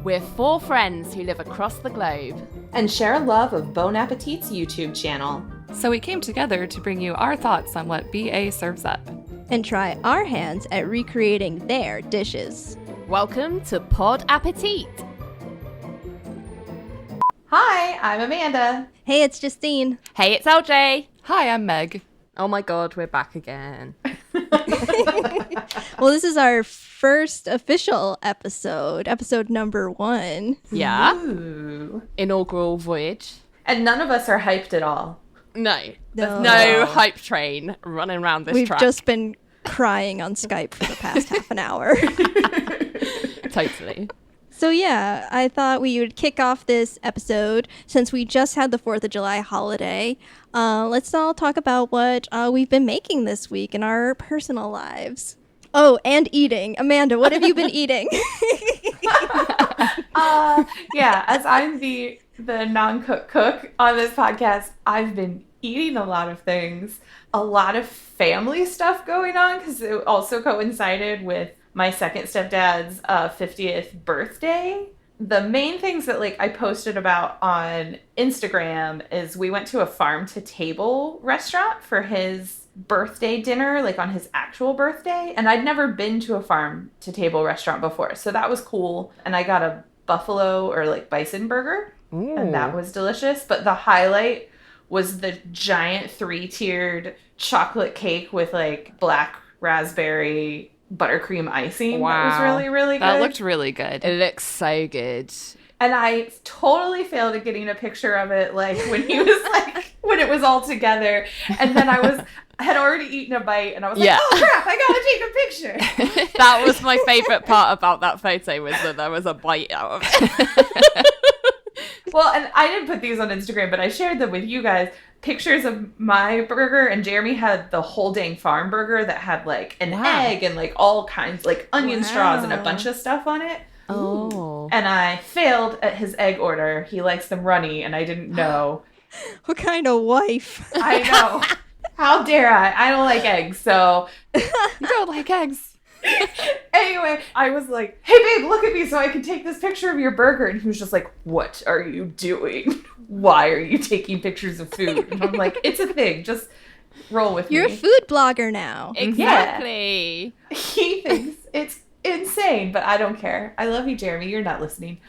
We're four friends who live across the globe and share a love of Bon Appétit's YouTube channel. So we came together to bring you our thoughts on what BA serves up. And try our hands at recreating their dishes. Welcome to Pod Appétit. Hi, I'm Amanda. Hey, it's Justine. Hey, it's LJ. Hi, I'm Meg. Oh my god, we're back again. Well, this is our first official episode number 1. Yeah. Ooh. Inaugural voyage. And none of us are hyped at all. No. There's no hype train running around this We've track. just been crying on Skype for the past half an hour. Totally. So yeah, I thought we would kick off this episode since we just had the 4th of July holiday. Let's all talk about what we've been making this week in our personal lives. Oh, and eating. Amanda, what have you been eating? Yeah, as I'm the non-cook cook on this podcast, I've been eating a lot of things. A lot of family stuff going on because it also coincided with my second stepdad's 50th birthday. The main things that I posted about on Instagram is we went to a farm to table restaurant for his birthday dinner, on his actual birthday. And I'd never been to a farm to table restaurant before. So that was cool. And I got a buffalo or bison burger. Ooh. And that was delicious. But the highlight was the giant 3-tiered chocolate cake with black raspberry buttercream icing. Wow. That was really, really good. That looked really good. It looks so good. And I totally failed at getting a picture of it, when he was when it was all together. And then I had already eaten a bite, and I was like, oh crap, I gotta take a picture. That was my favorite part about that photo, was that there was a bite out of it. Well, and I didn't put these on Instagram, but I shared them with you guys. Pictures of my burger, and Jeremy had the whole dang farm burger that had an egg and all kinds, onion straws and a bunch of stuff on it. Oh. And I failed at his egg order. He likes them runny, and I didn't know. What kind of wife? I know. How dare I? I don't like eggs, so. You don't like eggs. Anyway, I was like, hey babe, look at me so I can take this picture of your burger. And he was just like, what are you doing? Why are you taking pictures of food? And I'm like, it's a thing. Just roll with You're me. a food blogger now. Exactly. Yeah. He thinks it's insane, but I don't care. I love you, Jeremy. You're not listening.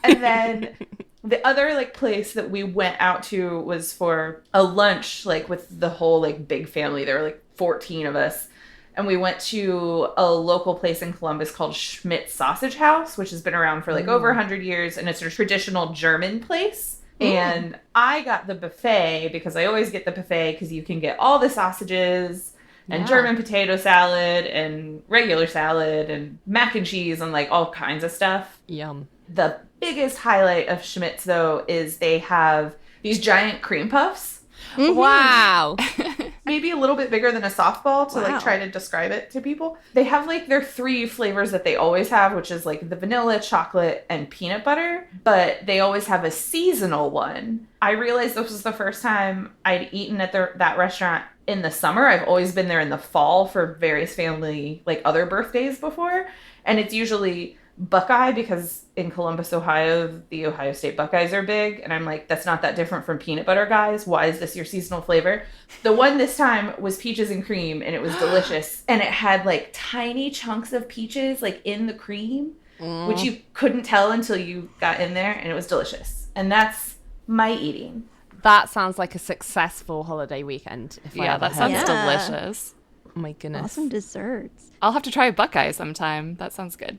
And then the other place that we went out to was for a lunch, with the whole big family. There were 14 of us. And we went to a local place in Columbus called Schmidt's Sausage House, which has been around for over 100 years. And it's a traditional German place. And I got the buffet because I always get the buffet because you can get all the sausages and German potato salad and regular salad and mac and cheese and all kinds of stuff. Yum. The biggest highlight of Schmidt's, though, is they have these giant cream puffs. Mm-hmm. Wow. Maybe a little bit bigger than a softball to Wow. try to describe it to people. They have their 3 flavors that they always have, which is the vanilla, chocolate, and peanut butter. But they always have a seasonal one. I realized this was the first time I'd eaten at that restaurant in the summer. I've always been there in the fall for various family other birthdays before. And it's usually Buckeye because in Columbus, Ohio, the Ohio State Buckeyes are big. And I'm like, that's not that different from peanut butter, guys. Why is this your seasonal flavor? The one this time was peaches and cream, and it was delicious. And it had tiny chunks of peaches in the cream, which you couldn't tell until you got in there. And it was delicious. And that's my eating. That sounds like a successful holiday weekend. If I Yeah, ever that heard sounds it. delicious. Oh my goodness. Awesome desserts. I'll have to try Buckeye sometime. That sounds good.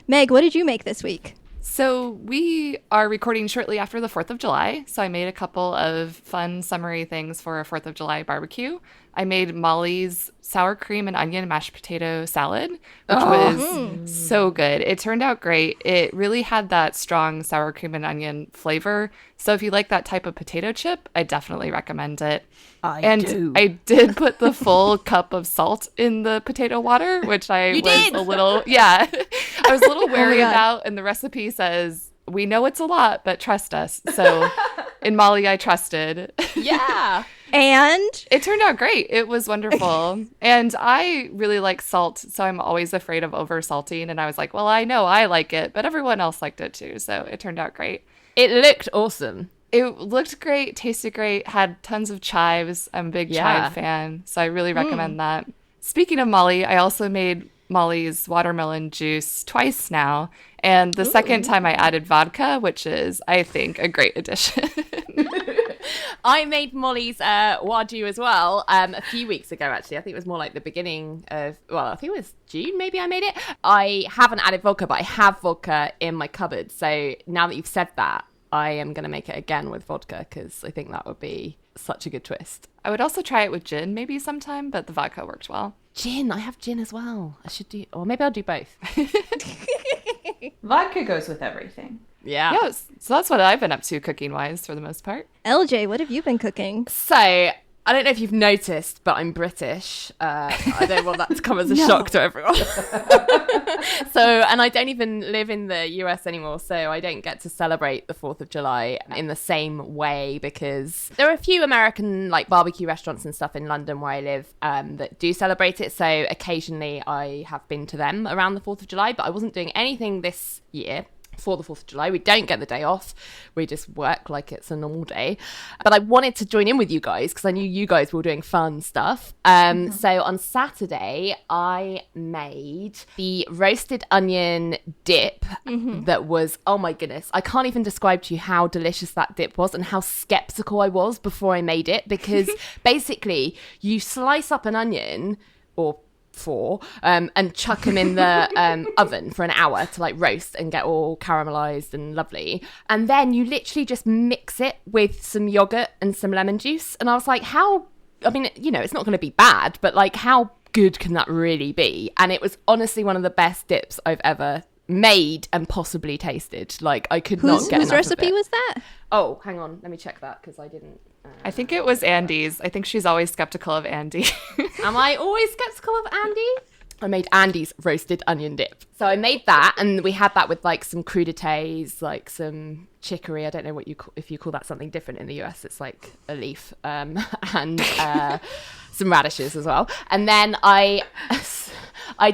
Meg, what did you make this week? So we are recording shortly after the 4th of July. So I made a couple of fun summery things for a 4th of July barbecue. I made Molly's sour cream and onion mashed potato salad, which was so good. It turned out great. It really had that strong sour cream and onion flavor. So if you like that type of potato chip, I definitely recommend it. I did put the full cup of salt in the potato water, which I was a little, I was a little wary about. And the recipe says, we know it's a lot, but trust us. So in Molly, I trusted. Yeah. And It turned out great. It was wonderful. And I really like salt, so I'm always afraid of over salting. And I was like, well, I know I like it, but everyone else liked it too. So it turned out great. It looked awesome. It looked great, tasted great, had tons of chives. I'm a big chive fan, so I really recommend that. Speaking of Molly, I also made Molly's watermelon juice twice now. And the second time I added vodka, which is, I think, a great addition. I made Molly's waju as well a few weeks ago, actually. I think it was more like the beginning of, well, I think it was June, maybe I made it. I haven't added vodka, but I have vodka in my cupboard. So now that you've said that, I am going to make it again with vodka because I think that would be such a good twist. I would also try it with gin maybe sometime, but the vodka worked well. Gin, I have gin as well. I should do, or maybe I'll do both. Vodka goes with everything. Yeah. Yes, so that's what I've been up to cooking-wise for the most part. LJ, what have you been cooking? So, I don't know if you've noticed, but I'm British. I don't want that to come as a shock to everyone. And I don't even live in the US anymore, so I don't get to celebrate the 4th of July in the same way because there are a few American like barbecue restaurants and stuff in London where I live that do celebrate it. So occasionally I have been to them around the 4th of July, but I wasn't doing anything this year for the 4th of July. We don't get the day off. We just work like it's a normal day. But I wanted to join in with you guys because I knew you guys were doing fun stuff. So on Saturday, I made the roasted onion dip that was, oh my goodness, I can't even describe to you how delicious that dip was and how skeptical I was before I made it because basically you slice up an onion or four and chuck them in the oven for an hour to like roast and get all caramelized and lovely, and then you literally just mix it with some yogurt and some lemon juice. And I was like, how, I mean, you know, it's not going to be bad, but like how good can that really be? And it was honestly one of the best dips I've ever made and possibly tasted. Like I could not get whose enough recipe of it. was that? Oh, hang on, let me check that because I didn't I think it was Andy's. I think she's always skeptical of Andy. Am I always skeptical of Andy? I made Andy's roasted onion dip. So I made that, and we had that with like some crudités, like some chicory. I don't know what if you call that something different in the US. It's like a leaf, and some radishes as well. And then I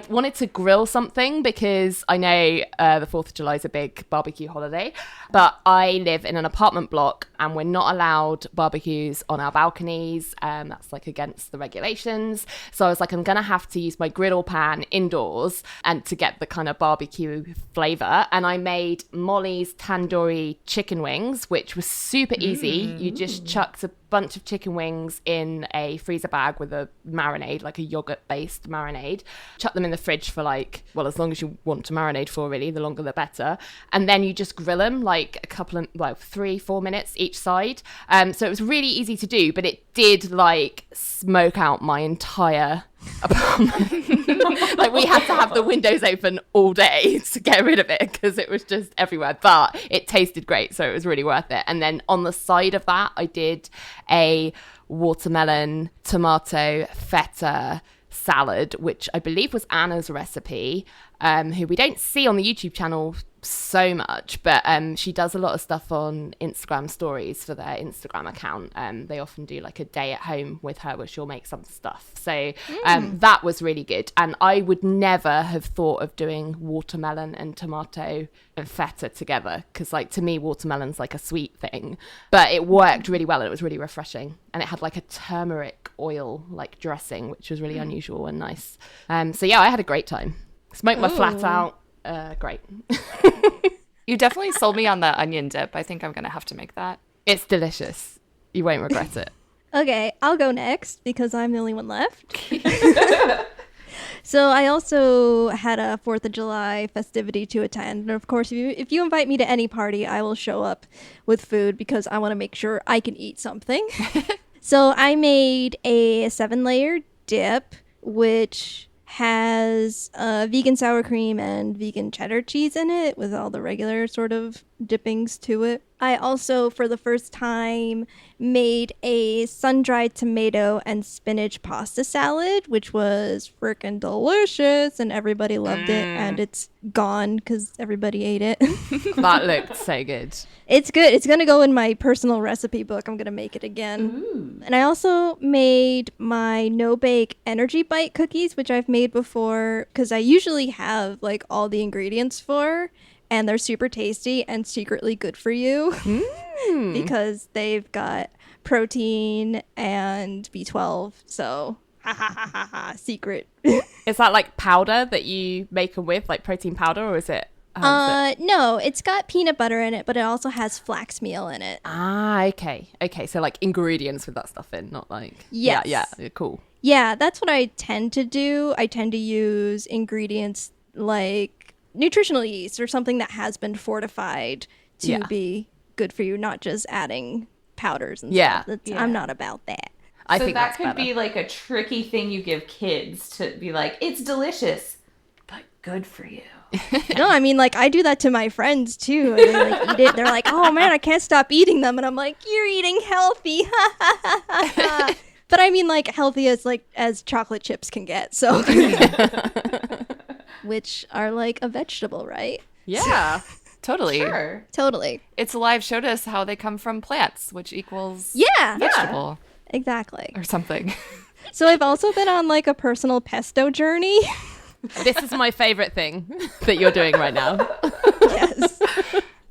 wanted to grill something because I know the 4th of July is a big barbecue holiday, but I live in an apartment block and we're not allowed barbecues on our balconies. That's like against the regulations. So I was like, I'm going to have to use my griddle pan indoors and to get the kind of barbecue flavor. And I made Molly's tandoori chicken wings, which was super easy. You just chucked a bunch of chicken wings in a freezer bag with a marinade, like a yogurt-based marinade. Chuck them in the fridge for like, well, as long as you want to marinate for, really, the longer the better. And then you just grill them like a couple of, like 3-4 minutes each side. So it was really easy to do, but it did like smoke out my entire apartment. Like we had to have the windows open all day to get rid of it because it was just everywhere, but it tasted great, so it was really worth it. And then on the side of that I did a watermelon tomato feta salad, which I believe was Anna's recipe, who we don't see on the YouTube channel so much, but she does a lot of stuff on Instagram stories for their Instagram account. They often do like a day at home with her where she'll make some stuff. So that was really good. And I would never have thought of doing watermelon and tomato and feta together because like to me watermelon's like a sweet thing, but it worked really well and it was really refreshing. And it had like a turmeric oil like dressing, which was really unusual and nice. So yeah, I had a great time. Smoked my flat out. Great. You definitely sold me on the onion dip. I think I'm going to have to make that. It's delicious. You won't regret it. Okay, I'll go next because I'm the only one left. So I also had a 4th of July festivity to attend. And of course, if you invite me to any party, I will show up with food because I want to make sure I can eat something. So I made a 7-layer dip, which has vegan sour cream and vegan cheddar cheese in it with all the regular sort of dippings to it. I also, for the first time, made a sun-dried tomato and spinach pasta salad, which was freaking delicious, and everybody loved it, and it's gone because everybody ate it. That looked so good. It's good. It's going to go in my personal recipe book. I'm going to make it again. Ooh. And I also made my no-bake energy bite cookies, which I've made before because I usually have like all the ingredients for, and they're super tasty and secretly good for you because they've got protein and B12. So, secret. Is that like powder that you make them with, like protein powder, or is it? No, it's got peanut butter in it, but it also has flax meal in it. Okay. So like ingredients with that stuff in, not like... Yes. Yeah, cool. Yeah, that's what I tend to do. I tend to use ingredients like nutritional yeast or something that has been fortified to be good for you, not just adding powders and stuff. I'm not about that. I So think that that's could better. be like a tricky thing you give kids to be like, it's delicious, but good for you. No, I mean, like, I do that to my friends, too. They, like, eat it. They're like, oh, man, I can't stop eating them. And I'm like, you're eating healthy. But I mean, like, healthy as chocolate chips can get, so. Which are, like, a vegetable, right? Yeah, totally. Sure. Totally. It's Alive showed us how they come from plants, which equals Yeah. vegetable Exactly. or something. So I've also been on, like, a personal pesto journey. This is my favorite thing that you're doing right now. Yes.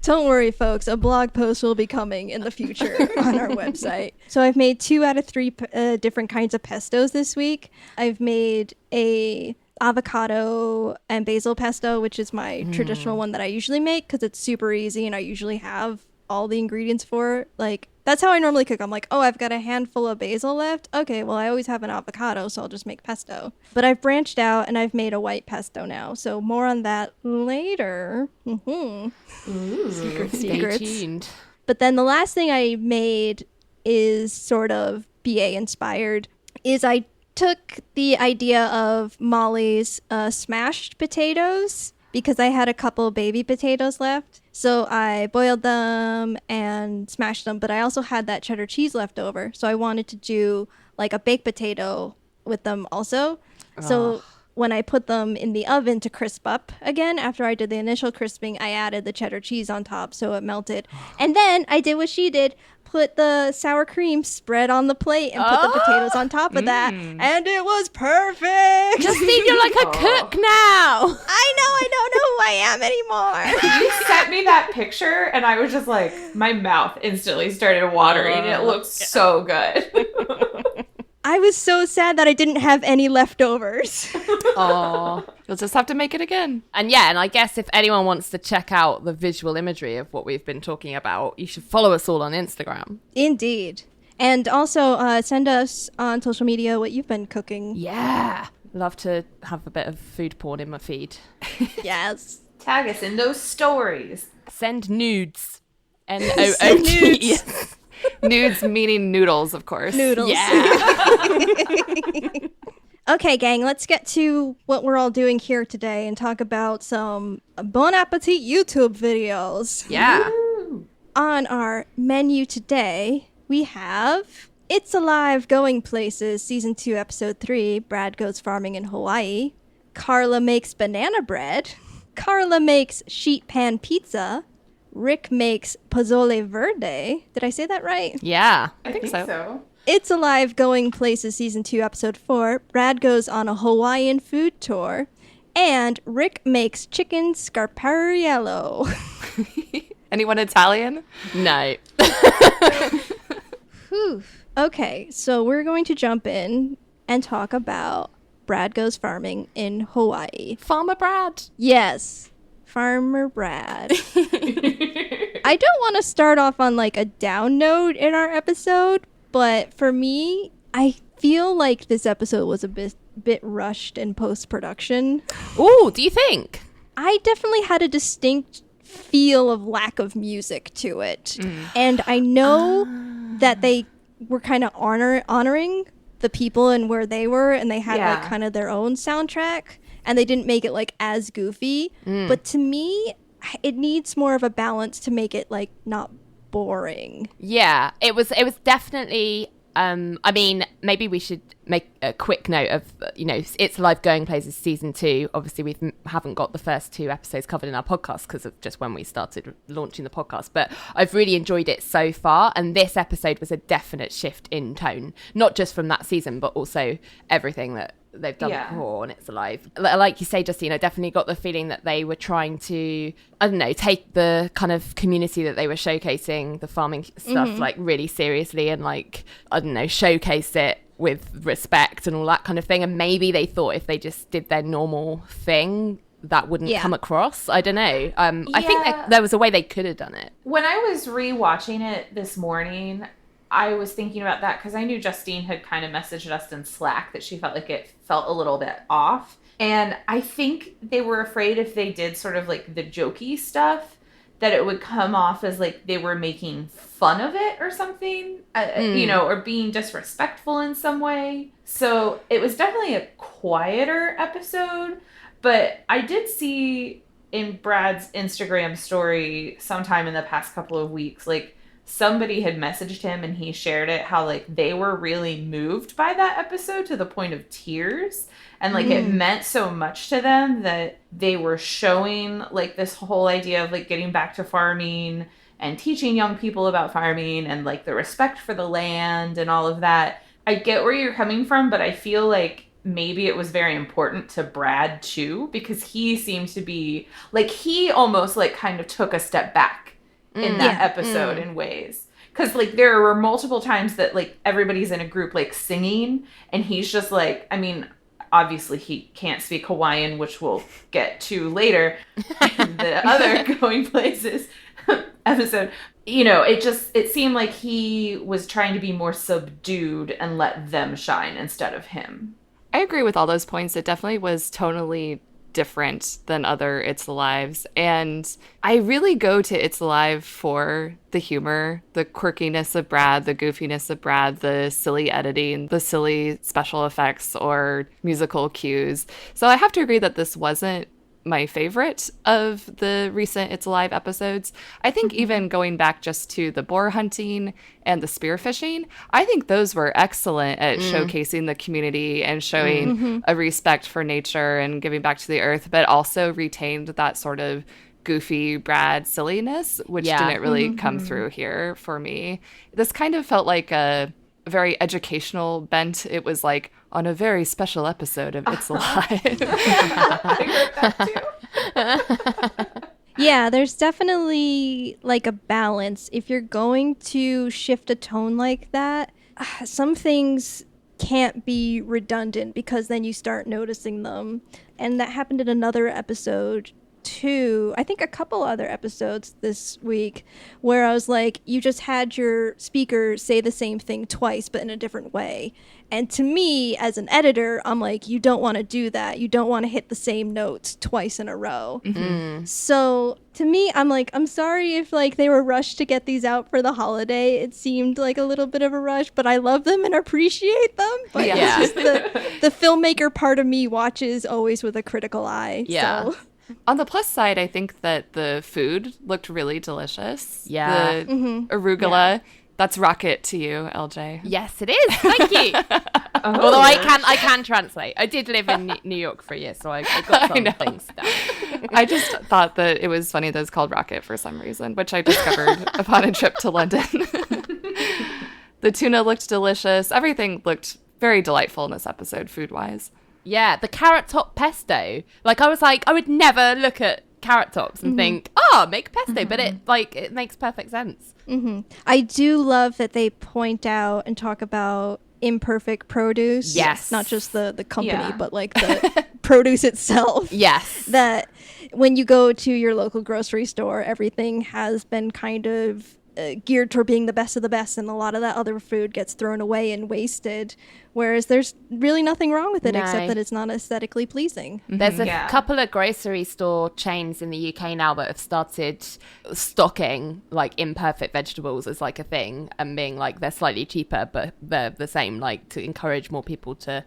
Don't worry, folks. A blog post will be coming in the future on our website. So I've made 2 out of 3 different kinds of pestos this week. I've made a avocado and basil pesto, which is my traditional one that I usually make because it's super easy and I usually have all the ingredients for it. Like, that's how I normally cook. I'm like, oh, I've got a handful of basil left. Okay, well, I always have an avocado, so I'll just make pesto. But I've branched out and I've made a white pesto now. So more on that later. Secrets. Stay tuned. But then the last thing I made is sort of BA inspired. Is I took the idea of Molly's smashed potatoes because I had a couple baby potatoes left. So I boiled them and smashed them, but I also had that cheddar cheese left over. So I wanted to do like a baked potato with them also. So when I put them in the oven to crisp up again, after I did the initial crisping, I added the cheddar cheese on top so it melted. And then I did what she did, put the sour cream spread on the plate and put the potatoes on top of that. And it was perfect. Justine, you're like a cook now. I know, I don't know who I am anymore. You sent me that picture, and I was just like, my mouth instantly started watering. It looked so good. I was so sad that I didn't have any leftovers. Oh. You'll just have to make it again. And I guess if anyone wants to check out the visual imagery of what we've been talking about, you should follow us all on Instagram. Indeed. And also send us on social media what you've been cooking. Yeah. Love to have a bit of food porn in my feed. Yes. Tag us in those stories. Send nudes. N-O-O-T. Nudes meaning noodles, of course. Noodles. Yeah. Okay, gang, let's get to what we're all doing here today and talk about some Bon Appetit YouTube videos. Yeah. On our menu today, we have It's Alive Going Places, Season 2, Episode 3, Brad Goes Farming in Hawaii. Carla Makes Banana Bread. Carla Makes Sheet Pan Pizza. Rick Makes Pozole Verde. Did I say that right? Yeah. I think so. It's Alive Going Places Season 2 Episode 4. Brad goes on a Hawaiian food tour. And Rick makes chicken scarpariello. Anyone Italian? No. Whew. Okay, so we're going to jump in and talk about Brad Goes Farming in Hawaii. Farmer Brad. Yes, Farmer Brad. I don't want to start off on like a down note in our episode, but for me, I feel like this episode was a bit rushed in post-production. Ooh, do you think? I definitely had a distinct feel of lack of music to it. And I know that they were kind of honoring the people and where they were, and they had like kind of their own soundtrack, and they didn't make it like as goofy. But to me, it needs more of a balance to make it like not boring. Yeah, it was definitely. I mean, maybe we should make a quick note of, It's Alive Going Places season 2. Obviously, we haven't got the first 2 episodes covered in our podcast because of just when we started launching the podcast. But I've really enjoyed it so far. And this episode was a definite shift in tone, not just from that season, but also everything that they've done before on It's Alive. Like you say, Justine, I definitely got the feeling that they were trying to, take the kind of community that they were showcasing, the farming stuff, like really seriously and showcase it with respect and all that kind of thing. And maybe they thought if they just did their normal thing, that wouldn't come across. I don't know. I think there was a way they could have done it. When I was rewatching it this morning, I was thinking about that because I knew Justine had kind of messaged us in Slack that she felt like it felt a little bit off. And I think they were afraid if they did sort of like the jokey stuff, that it would come off as like they were making fun of it or something, or being disrespectful in some way. So it was definitely a quieter episode. But I did see in Brad's Instagram story sometime in the past couple of weeks, like, somebody had messaged him and he shared it, how like they were really moved by that episode to the point of tears, and like it meant so much to them that they were showing like this whole idea of like getting back to farming and teaching young people about farming and like the respect for the land and all of that. I get where you're coming from, but I feel like maybe it was very important to Brad too, because he seemed to be like, he almost like kind of took a step back in that episode in ways. Because, like, there were multiple times that, like, everybody's in a group, like, singing, and he's just, like, I mean, obviously he can't speak Hawaiian, which we'll get to later in the other Going Places episode. It seemed like he was trying to be more subdued and let them shine instead of him. I agree with all those points. It definitely was tonally different than other It's Alives, and I really go to It's Alive for the humor, the quirkiness of Brad, the goofiness of Brad, the silly editing, the silly special effects or musical cues. So I have to agree that this wasn't my favorite of the recent It's Alive episodes. I think even going back just to the boar hunting and the spearfishing, I think those were excellent at showcasing the community and showing a respect for nature and giving back to the earth, but also retained that sort of goofy Brad silliness, which didn't really come through here for me. This kind of felt like a very educational bent. It was like on a very special episode of It's Alive. I heard that too. Yeah, there's definitely like a balance. If you're going to shift a tone like that, some things can't be redundant because then you start noticing them. And that happened in another episode too. I think a couple other episodes this week where I was like, you just had your speaker say the same thing twice but in a different way. And to me, as an editor, I'm like, you don't want to do that. You don't want to hit the same notes twice in a row. So to me, I'm like, I'm sorry if like they were rushed to get these out for the holiday. It seemed like a little bit of a rush, but I love them and appreciate them. But it's just the filmmaker part of me watches always with a critical eye. Yeah. So. On the plus side, I think that the food looked really delicious. Yeah. The arugula. That's rocket to you, LJ. Yes, it is. Thank you. Although I can translate. I did live in New York for a year, so I got some things down. I just thought that it was funny that it's called rocket for some reason, which I discovered upon a trip to London. The tuna looked delicious. Everything looked very delightful in this episode, food-wise. Yeah, the carrot top pesto. Like, I was like, I would never look at carrot tops and think, make pesto, but it makes perfect sense. I do love that they point out and talk about imperfect produce. Yes. Not just the company, but like the produce itself. Yes. That when you go to your local grocery store, everything has been kind of geared toward being the best of the best, and a lot of that other food gets thrown away and wasted, whereas there's really nothing wrong with it except that it's not aesthetically pleasing. There's a couple of grocery store chains in the UK now that have started stocking like imperfect vegetables as like a thing and being like they're slightly cheaper but they're the same, like to encourage more people to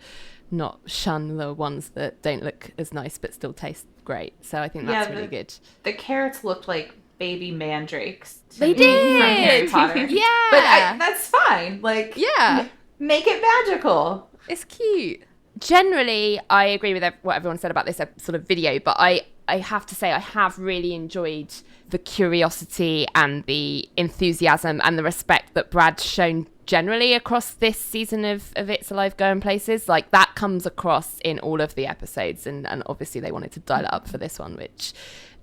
not shun the ones that don't look as nice but still taste great. So I think that's really good. The carrots looked like baby mandrakes. They From did! Harry Potter. Yeah. But that's fine. Like, Yeah. make it magical. It's cute. Generally, I agree with what everyone said about this sort of video, but I have to say I have really enjoyed the curiosity and the enthusiasm and the respect that Brad's shown generally across this season of It's Alive Going Places. Like, that comes across in all of the episodes, and obviously they wanted to dial it up for this one, which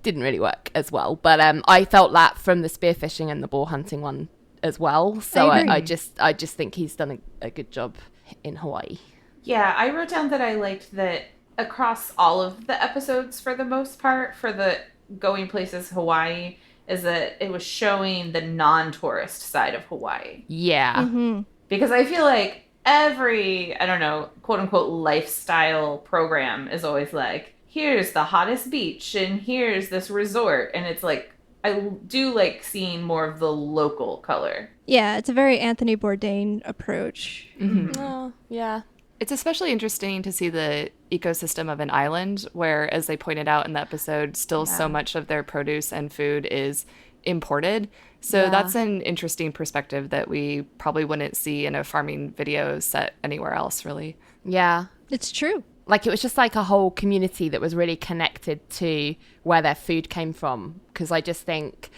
didn't really work as well. But I felt that from the spearfishing and the boar hunting one as well. So I just think he's done a good job in Hawaii. Yeah, I wrote down that I liked that across all of the episodes for the most part, for the Going Places Hawaii, is that it was showing the non-tourist side of Hawaii. Yeah. Because I feel like every, I don't know, quote unquote lifestyle program is always like, here's the hottest beach and here's this resort. And it's like, I do like seeing more of the local color. Yeah, it's a very Anthony Bourdain approach. Oh, yeah. It's especially interesting to see the ecosystem of an island where, as they pointed out in the episode, still so much of their produce and food is imported. So that's an interesting perspective that we probably wouldn't see in a farming video set anywhere else, really. Yeah. It's true. Like, it was just like a whole community that was really connected to where their food came from. Because I just think,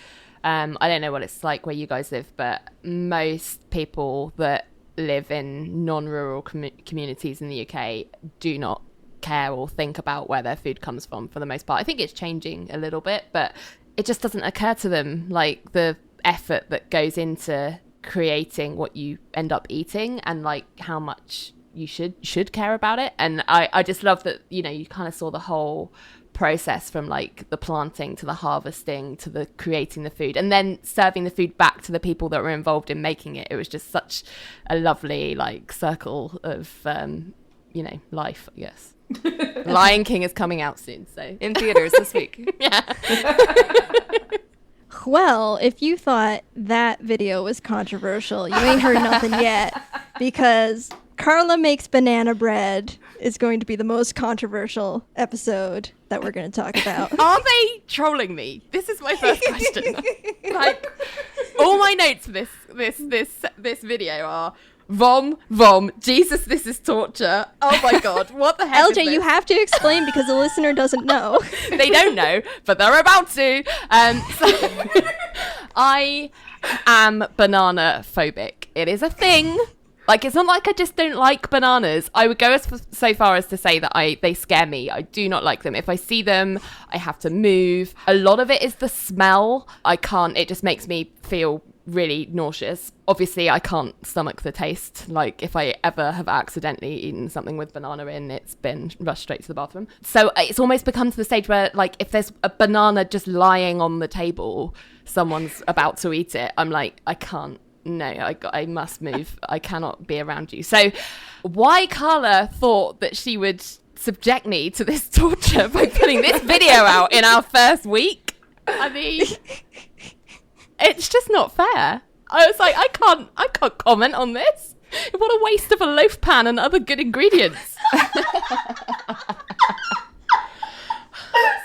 I don't know what it's like where you guys live, but most people that live in non-rural communities in the UK do not care or think about where their food comes from for the most part. I think it's changing a little bit, but it just doesn't occur to them, like, the effort that goes into creating what you end up eating and like how much you should care about it. And I just love that, you know, you kind of saw the whole process from like the planting to the harvesting to the creating the food and then serving the food back to the people that were involved in making it. It was just such a lovely like circle of you know, life, I guess. Lion King is coming out soon, so In theaters this week. yeah. Well, if you thought that video was controversial, you ain't heard nothing yet, because Carla Makes Banana Bread is going to be the most controversial episode that we're going to talk about. Are they trolling me? This is my first question. Like, all my notes for this video are vom, Jesus, this is torture. Oh my god, what the heck? LJ, you have to explain because the listener doesn't know. They don't know, but they're about to. So I am banana phobic. It is a thing. Like, it's not like I just don't like bananas. I would go so far as to say that they scare me. I do not like them. If I see them, I have to move. A lot of it is the smell. I can't. It just makes me feel really nauseous. Obviously, I can't stomach the taste. Like, if I ever have accidentally eaten something with banana in, it's been rushed straight to the bathroom. So it's almost become to the stage where, like, if there's a banana just lying on the table, someone's about to eat it, I'm like, I can't. No, I must move. I cannot be around you. So why Carla thought that she would subject me to this torture by putting this video out in our first week, I mean, it's just not fair. I was like, I can't comment on this. What a waste of a loaf pan and other good ingredients.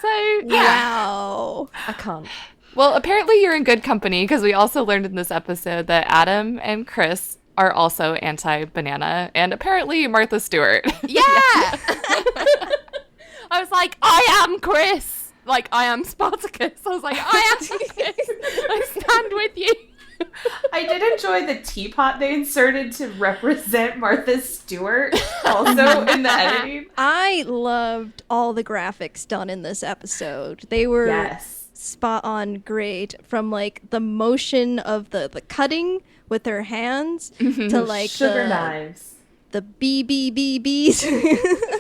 So, yeah. Wow. I can't. Well, apparently you're in good company because we also learned in this episode that Adam and Chris are also anti-banana, and apparently Martha Stewart. Yeah. I was like, I am Chris. Like, I am Spartacus. I was like, I am Chris. I stand with you. I did enjoy the teapot they inserted to represent Martha Stewart also in the editing. I loved all the graphics done in this episode. They were spot on great, from like the motion of the cutting with their hands to like sugar knives, the BBBBs.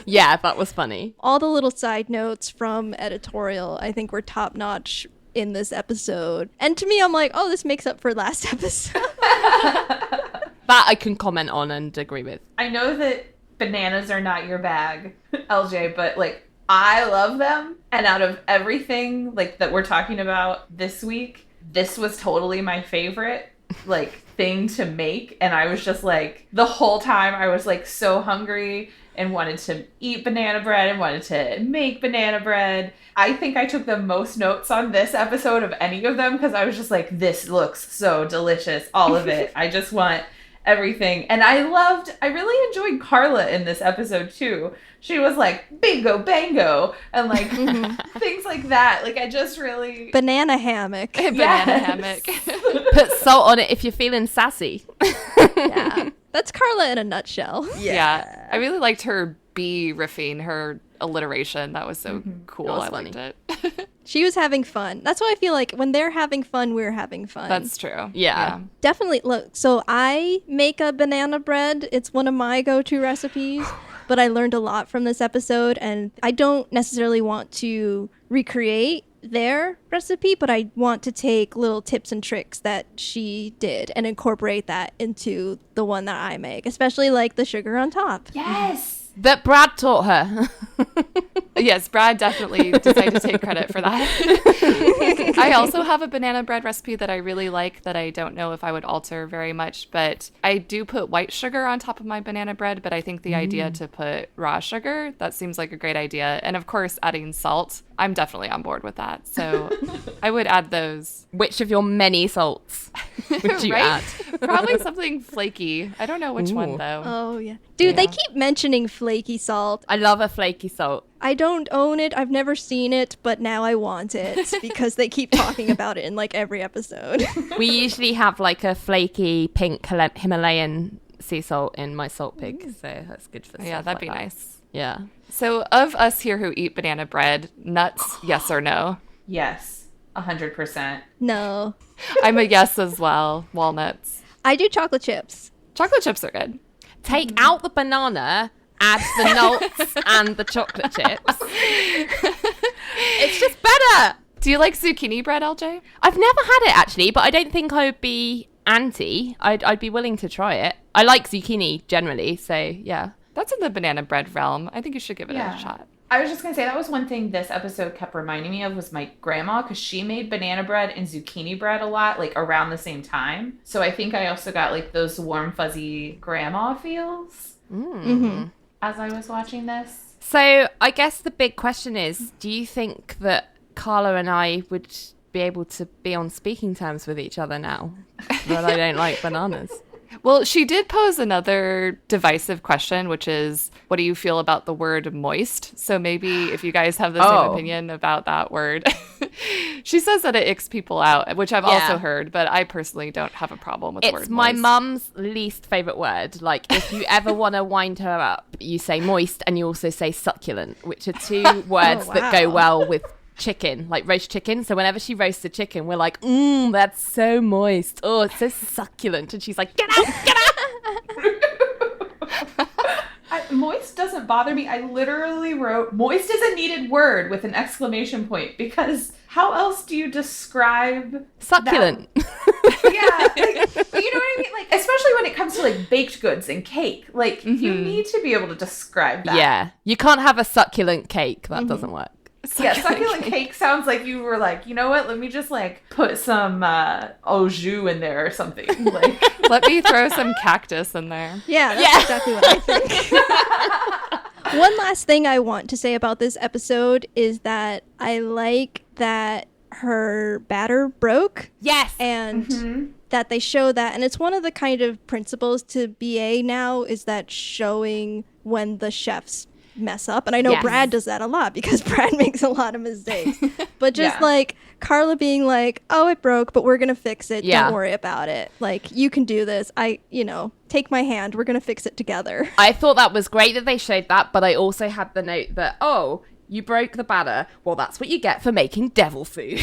Yeah, that was funny. All the little side notes from editorial I think were top notch in this episode, and to me I'm like, oh, this makes up for last episode. That I can comment on and agree with. I know that bananas are not your bag, LJ, but like, I love them, and out of everything like that we're talking about this week, this was totally my favorite like thing to make. And I was just like, the whole time I was like so hungry and wanted to eat banana bread and wanted to make banana bread. I think I took the most notes on this episode of any of them because I was just like, this looks so delicious, all of it. I just want everything. And I really enjoyed Carla in this episode too. She was like, bingo, bango, and like things like that. Like, I just really... Banana hammock. Banana hammock. Put salt on it if you're feeling sassy. Yeah. That's Carla in a nutshell. Yeah. I really liked her bee riffing, her alliteration. That was so cool. That was I funny. liked it. She was having fun. That's why I feel like when they're having fun, we're having fun. That's true. Yeah. Definitely. Look, so I make a banana bread. It's one of my go-to recipes, but I learned a lot from this episode, and I don't necessarily want to recreate their recipe, but I want to take little tips and tricks that she did and incorporate that into the one that I make, especially like the sugar on top. Yes! That Brad taught her. Yes, Brad definitely decided to take credit for that. I also have a banana bread recipe that I really like that I don't know if I would alter very much, but I do put white sugar on top of my banana bread, but I think the idea to put raw sugar, that seems like a great idea. And of course, adding salt, I'm definitely on board with that. So I would add those. Which of your many salts would you Right? add? Probably something flaky. I don't know which one, though. Oh, yeah. Dude, they keep mentioning flaky salt. I love a flaky salt. I don't own it. I've never seen it, but now I want it because they keep talking about it in like every episode. We usually have like a flaky pink Himalayan sea salt in my salt pig, so that's good for Yeah, stuff that'd like be that. nice. Yeah. So of us here who eat banana bread, nuts, yes or no? Yes. 100%. No. I'm a yes as well. Walnuts. I do chocolate chips. Chocolate chips are good. Take out the banana, add the nuts and the chocolate chips. It's just better. Do you like zucchini bread, LJ? I've never had it actually, but I don't think I would be anti. I'd be willing to try it. I like zucchini generally, so yeah. That's in the banana bread realm. I think you should give it a shot. I was just going to say that was one thing this episode kept reminding me of was my grandma, because she made banana bread and zucchini bread a lot, like around the same time. So I think I also got like those warm, fuzzy grandma feels as I was watching this. So I guess the big question is, do you think that Carla and I would be able to be on speaking terms with each other now that I don't like bananas? Well, she did pose another divisive question, which is, what do you feel about the word moist? So maybe if you guys have the same opinion about that word. She says that it icks people out, which I've also heard, but I personally don't have a problem with the word moist. It's my mum's least favorite word. Like, if you ever want to wind her up, you say moist and you also say succulent, which are two words that go well with chicken, like roast chicken. So whenever she roasts a chicken, we're like, that's so moist. Oh, it's so succulent. And she's like, get out, get out. Moist doesn't bother me. I literally wrote, moist is a needed word with an exclamation point, because how else do you describe Succulent. Yeah, like, you know what I mean? Like, especially when it comes to like baked goods and cake, like you need to be able to describe that. Yeah. You can't have a succulent cake. That doesn't work. Succulent cake sounds like you were like, you know what? Let me just like put some au jus in there or something. Like, Let me throw some cactus in there. Yeah, that's exactly what I think. One last thing I want to say about this episode is that I like that her batter broke. Yes. And that they show that. And it's one of the kind of principles to BA now is that showing when the chefs mess up. And I know Brad does that a lot because Brad makes a lot of mistakes. But just like Carla being like, oh, it broke, but we're going to fix it. Don't worry about it. Like, you can do this. Take my hand. We're going to fix it together. I thought that was great that they showed that, but I also had the note that, oh, you broke the batter. Well, that's what you get for making devil food.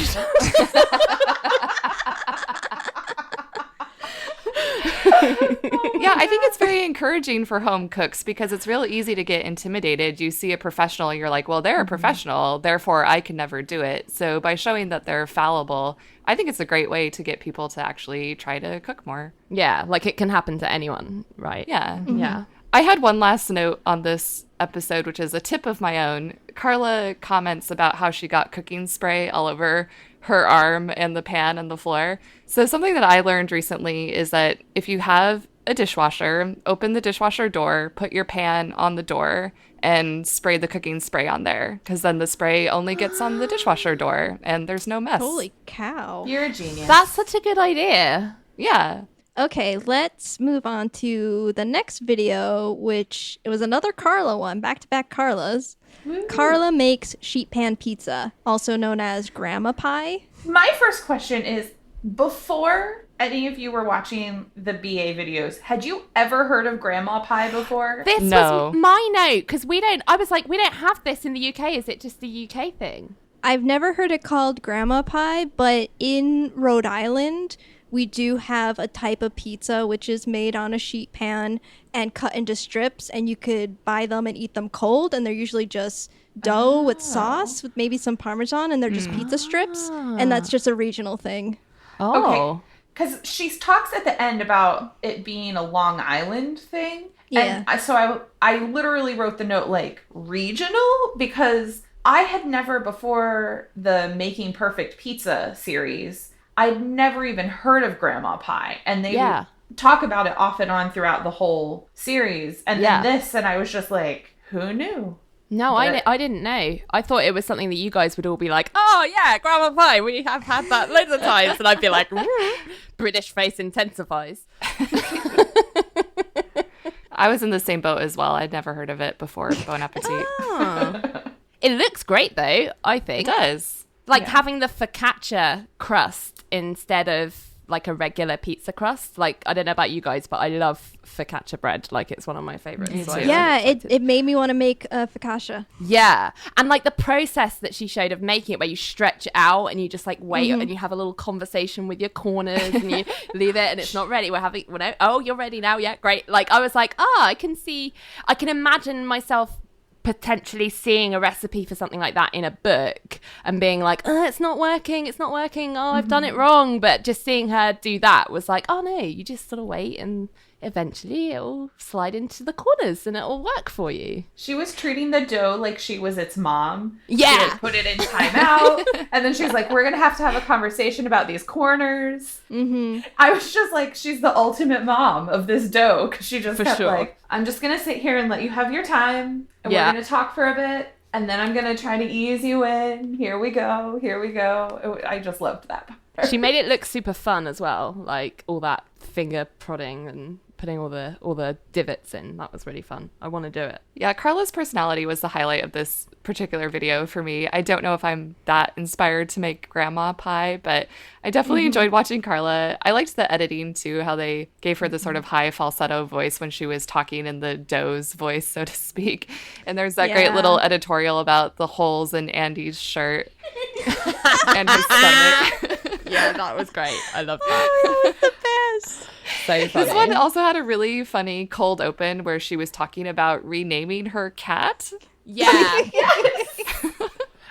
Yeah, I think it's very encouraging for home cooks because it's real easy to get intimidated. You see a professional, you're like, well, they're a professional, therefore I can never do it. So by showing that they're fallible, I think it's a great way to get people to actually try to cook more. Yeah, like it can happen to anyone, right? Yeah. Yeah. I had one last note on this episode, which is a tip of my own. Carla comments about how she got cooking spray all over her arm and the pan and the floor. So something that I learned recently is that if you have a dishwasher, open the dishwasher door, put your pan on the door, and spray the cooking spray on there, because then the spray only gets on the dishwasher door and there's no mess. Holy cow. You're a genius. That's such a good idea. Yeah. Okay, let's move on to the next video, which it was another Carla one, back-to-back Carlas. Woo. Carla makes sheet pan pizza, also known as grandma pie. My first question is, before any of you were watching the BA videos, had you ever heard of grandma pie before? This No. was my note, because I was like, we don't have this in the UK. Is it just a UK thing? I've never heard it called grandma pie, but in Rhode Island, we do have a type of pizza which is made on a sheet pan and cut into strips, and you could buy them and eat them cold, and they're usually just dough with sauce with maybe some Parmesan, and they're just pizza strips, and that's just a regional thing. Oh. Because she talks at the end about it being a Long Island thing. Yeah. And so I literally wrote the note like regional, because I had never, before the Making Perfect Pizza series, I'd never even heard of grandma pie. And they talk about it off and on throughout the whole series. And then this, and I was just like, who knew? No, I didn't know. I thought it was something that you guys would all be like, oh yeah, grandma pie, we have had that loads of times. And I'd be like, British face intensifies. I was in the same boat as well. I'd never heard of it before Bon Appetit. Oh. It looks great though, I think. It does. Like having the focaccia crust instead of like a regular pizza crust. Like, I don't know about you guys, but I love focaccia bread. Like, it's one of my favorites. So Yeah, it made me want to make focaccia. Yeah. And like the process that she showed of making it, where you stretch it out and you just like wait and you have a little conversation with your corners and you leave it and it's not ready. We're having, oh, you're ready now. Yeah, great. Like, I was like, I can imagine myself potentially seeing a recipe for something like that in a book and being like, it's not working, oh, I've done it wrong. But just seeing her do that was like, oh no, you just sort of wait and eventually it will slide into the corners and it will work for you. She was treating the dough like she was its mom. Yeah. She like, put it in timeout. And then she was like, we're going to have a conversation about these corners. I was just like, she's the ultimate mom of this dough, because she just kept like, I'm just going to sit here and let you have your time. And we're going to talk for a bit. And then I'm going to try to ease you in. Here we go. I just loved that part. She made it look super fun as well. Like all that finger prodding and putting all the divots in. That was really fun. I want to do it. Yeah, Carla's personality was the highlight of this particular video for me. I don't know if I'm that inspired to make grandma pie, but I definitely enjoyed watching Carla. I liked the editing too, how they gave her the sort of high falsetto voice when she was talking in the dough's voice, so to speak. And there's that great little editorial about the holes in Andy's shirt and his stomach. Yeah, that was great. I loved that. That was the best. So funny. This one also had a really funny cold open where she was talking about renaming her cat. Yeah.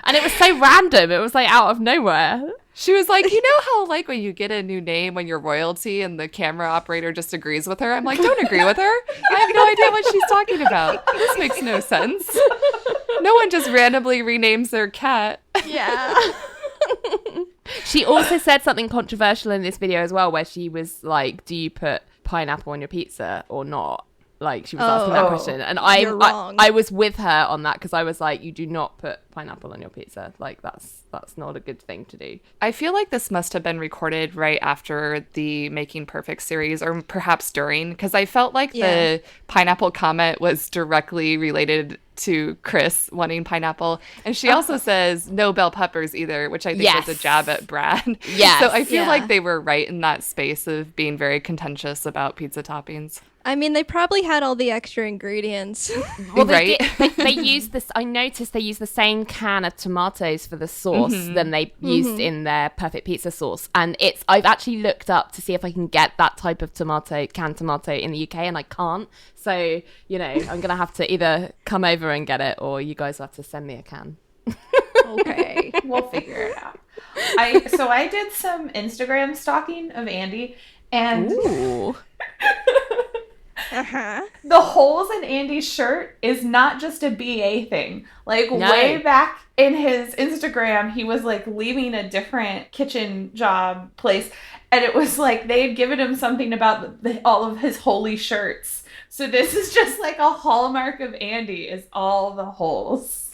And it was so random. It was like out of nowhere. She was like, you know how like when you get a new name when you're royalty and the camera operator just agrees with her? I'm like, don't agree with her. I have no idea what she's talking about. This makes no sense. No one just randomly renames their cat. Yeah. She also said something controversial in this video as well, where she was like, do you put pineapple on your pizza or not? Like, she was asking that question. And I was with her on that, because I was like, you do not put pineapple on your pizza. Like, that's not a good thing to do. I feel like this must have been recorded right after the Making Perfect series, or perhaps during, because I felt like the pineapple comment was directly related to Chris wanting pineapple. And she also says no bell peppers either, which I think was a jab at Brad. Yes. So I feel like they were right in that space of being very contentious about pizza toppings. I mean, they probably had all the extra ingredients. Well, they used this. I noticed they used the same can of tomatoes for the sauce than they used in their perfect pizza sauce. And I've actually looked up to see if I can get that type of canned tomato in the UK, and I can't. So, I'm going to have to either come over and get it, or you guys have to send me a can. Okay, we'll figure it out. I did some Instagram stalking of Andy, and Ooh. The holes in Andy's shirt is not just a BA thing. Like, way back in his Instagram, he was, like, leaving a different kitchen job place, and it was like they had given him something about all of his holy shirts. So this is just, like, a hallmark of Andy, is all the holes.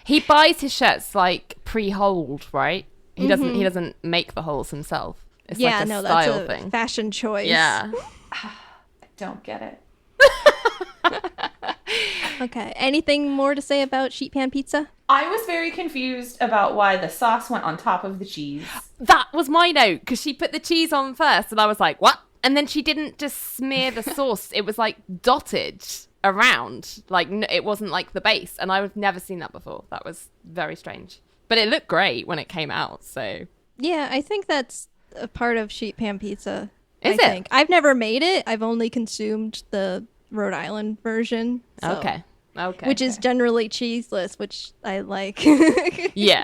He buys his shirts, like, pre-holed, right? He doesn't make the holes himself. It's like a style that's a thing. fashion choice. Yeah. I don't get it. Okay. Anything more to say about sheet pan pizza? I was very confused about why the sauce went on top of the cheese. That was my note, because she put the cheese on first, and I was like, what? And then she didn't just smear the sauce. It was, like, dotted around. Like, it wasn't, like, the base. And I've never seen that before. That was very strange. But it looked great when it came out, so... Yeah, I think that's a part of sheet pan pizza. Is I it? think. I've never made it. I've only consumed the Rhode Island version. So, Okay. Which is generally cheeseless, which I like. Yeah.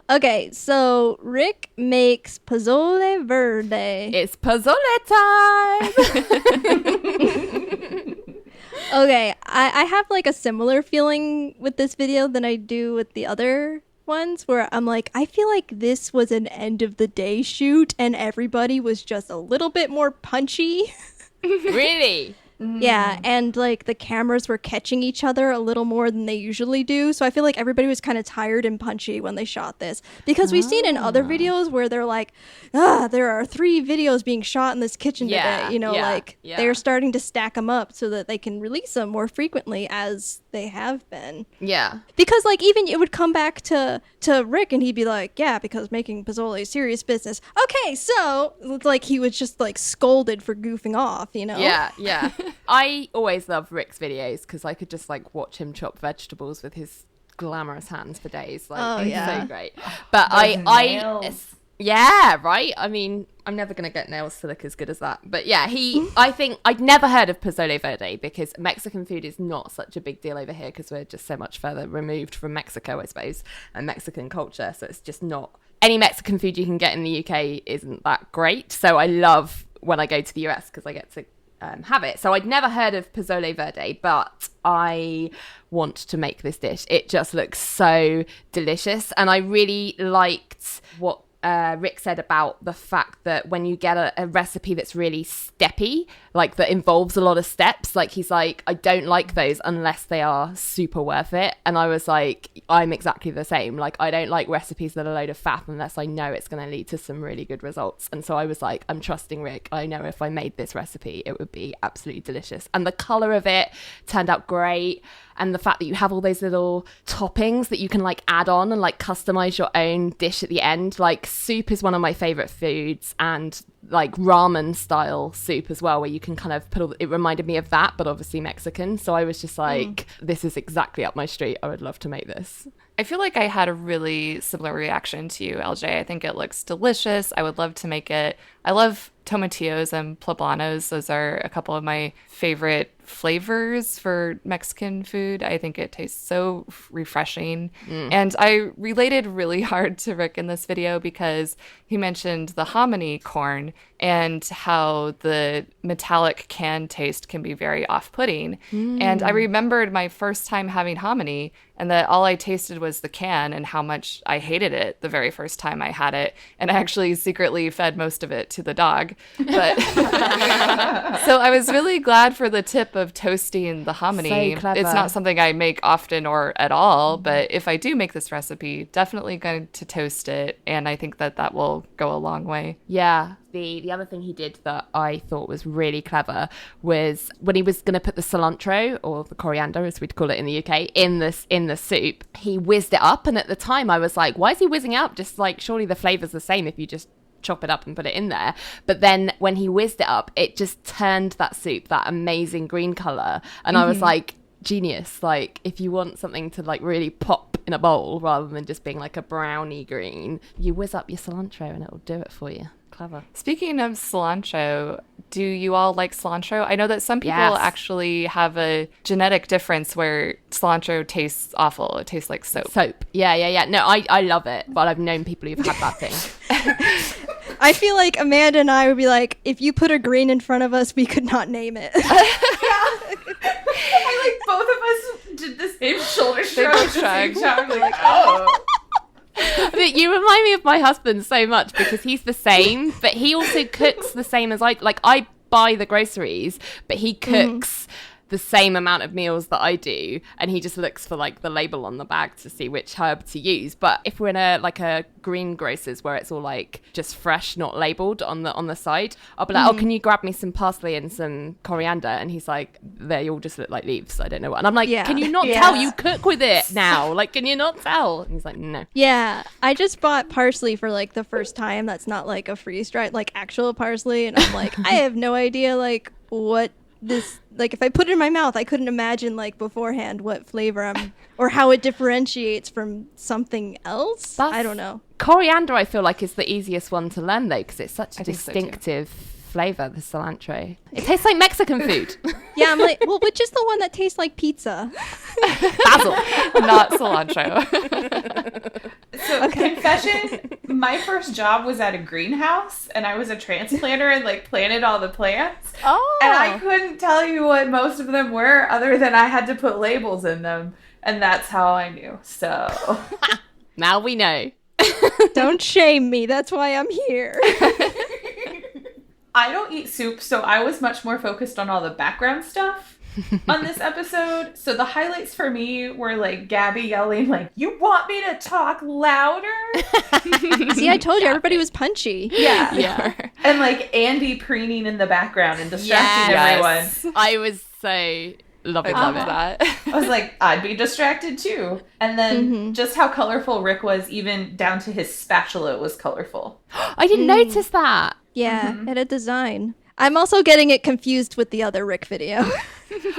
Okay, so Rick makes pozole verde. It's pozole time! Okay, I have like a similar feeling with this video than I do with the other ones, where I'm like, I feel like this was an end of the day shoot and everybody was just a little bit more punchy. Really? Yeah, and like the cameras were catching each other a little more than they usually do. So I feel like everybody was kind of tired and punchy when they shot this. Because we've seen in other videos where they're like, there are 3 videos being shot in this kitchen today. You know, they're starting to stack them up so that they can release them more frequently as they have been. Yeah. Because like even it would come back to Rick and he'd be like, yeah, because making pozole is serious business. Okay, so it's like he was just like scolded for goofing off, you know? Yeah, yeah. I always love Rick's videos because I could just like watch him chop vegetables with his glamorous hands for days. Like, it's so great. But yeah, right? I mean, I'm never going to get nails to look as good as that. But yeah, I think I'd never heard of pozole verde because Mexican food is not such a big deal over here because we're just so much further removed from Mexico, I suppose, and Mexican culture. So it's just not... Any Mexican food you can get in the UK isn't that great. So I love when I go to the US because I get to have it. So I'd never heard of pozole verde, but I want to make this dish. It just looks so delicious. And I really liked what Rick said about the fact that when you get a recipe that's really steppy, like that involves a lot of steps, like he's like, I don't like those unless they are super worth it. And I was like, I'm exactly the same. Like, I don't like recipes that are a load of faff unless I know it's going to lead to some really good results. And so I was like, I'm trusting Rick. I know if I made this recipe, it would be absolutely delicious. And the color of it turned out great. And the fact that you have all those little toppings that you can like add on and like customize your own dish at the end. Like soup is one of my favorite foods, and like ramen style soup as well, where you can kind of put it reminded me of that, but obviously Mexican. So I was just like, this is exactly up my street. I would love to make this. I feel like I had a really similar reaction to you, LJ. I think it looks delicious. I would love to make it. I love tomatillos and poblanos. Those are a couple of my favorite flavors for Mexican food. I think it tastes so refreshing. And I related really hard to Rick in this video because he mentioned the hominy corn and how the metallic can taste can be very off-putting. And I remembered my first time having hominy and that all I tasted was the can and how much I hated it the very first time I had it. And I actually secretly fed most of it to the dog. But so I was really glad for the tip of toasting the hominy. So clever. It's not something I make often or at all, but if I do make this recipe, definitely going to toast it. And I think that that will go a long way. Yeah. The other thing he did that I thought was really clever was when he was going to put the cilantro, or the coriander as we'd call it in the UK, in the soup, he whizzed it up. And at the time I was like, why is he whizzing it up? Just like, surely the flavor's the same if you just chop it up and put it in there. But then when he whizzed it up, it just turned that soup that amazing green color. And I was like, genius. Like, if you want something to like really pop in a bowl rather than just being like a brownie green, you whiz up your cilantro and it'll do it for you. Clever. Speaking of cilantro, do you all like cilantro? I know that some people actually have a genetic difference where cilantro tastes awful. It tastes like soap. Yeah. No, I love it, but I've known people who've had that thing. I feel like Amanda and I would be like, if you put a green in front of us, we could not name it. I both of us did the same shoulder shrug at the same time. Like, oh. But you remind me of my husband so much because he's the same, but he also cooks the same as I. Like, I buy the groceries, but he cooks the same amount of meals that I do, and he just looks for like the label on the bag to see which herb to use. But if we're in a greengrocers where it's all like just fresh, not labeled on the side, I'll be like, oh, can you grab me some parsley and some coriander? And he's like, they all just look like leaves. I don't know what. And I'm like, can you not tell? You cook with it now. Like, can you not tell? And he's like, no. Yeah, I just bought parsley for like the first time. That's not like a freeze dried, like actual parsley. And I'm like, I have no idea like what this, like if I put it in my mouth, I couldn't imagine like beforehand what flavor or how it differentiates from something else. I don't know. Coriander, I feel like, is the easiest one to learn though, because it's such a distinctive flavor, the cilantro. It tastes like Mexican food. Yeah, I'm like, well, which is the one that tastes like pizza? Basil. Not cilantro. So, confession, my first job was at a greenhouse, and I was a transplanter and like planted all the plants. Oh. And I couldn't tell you what most of them were, other than I had to put labels in them, and that's how I knew. So Now we know. Don't shame me. That's why I'm here. I don't eat soup, so I was much more focused on all the background stuff on this episode. So the highlights for me were like Gabby yelling like, "You want me to talk louder?" See, I told you everybody was punchy. Yeah. And like Andy preening in the background and distracting everyone. I was so loving that. I was like, I'd be distracted too. And then just how colorful Rick was, even down to his spatula was colorful. I didn't notice that. Yeah, it had a design. I'm also getting it confused with the other Rick video.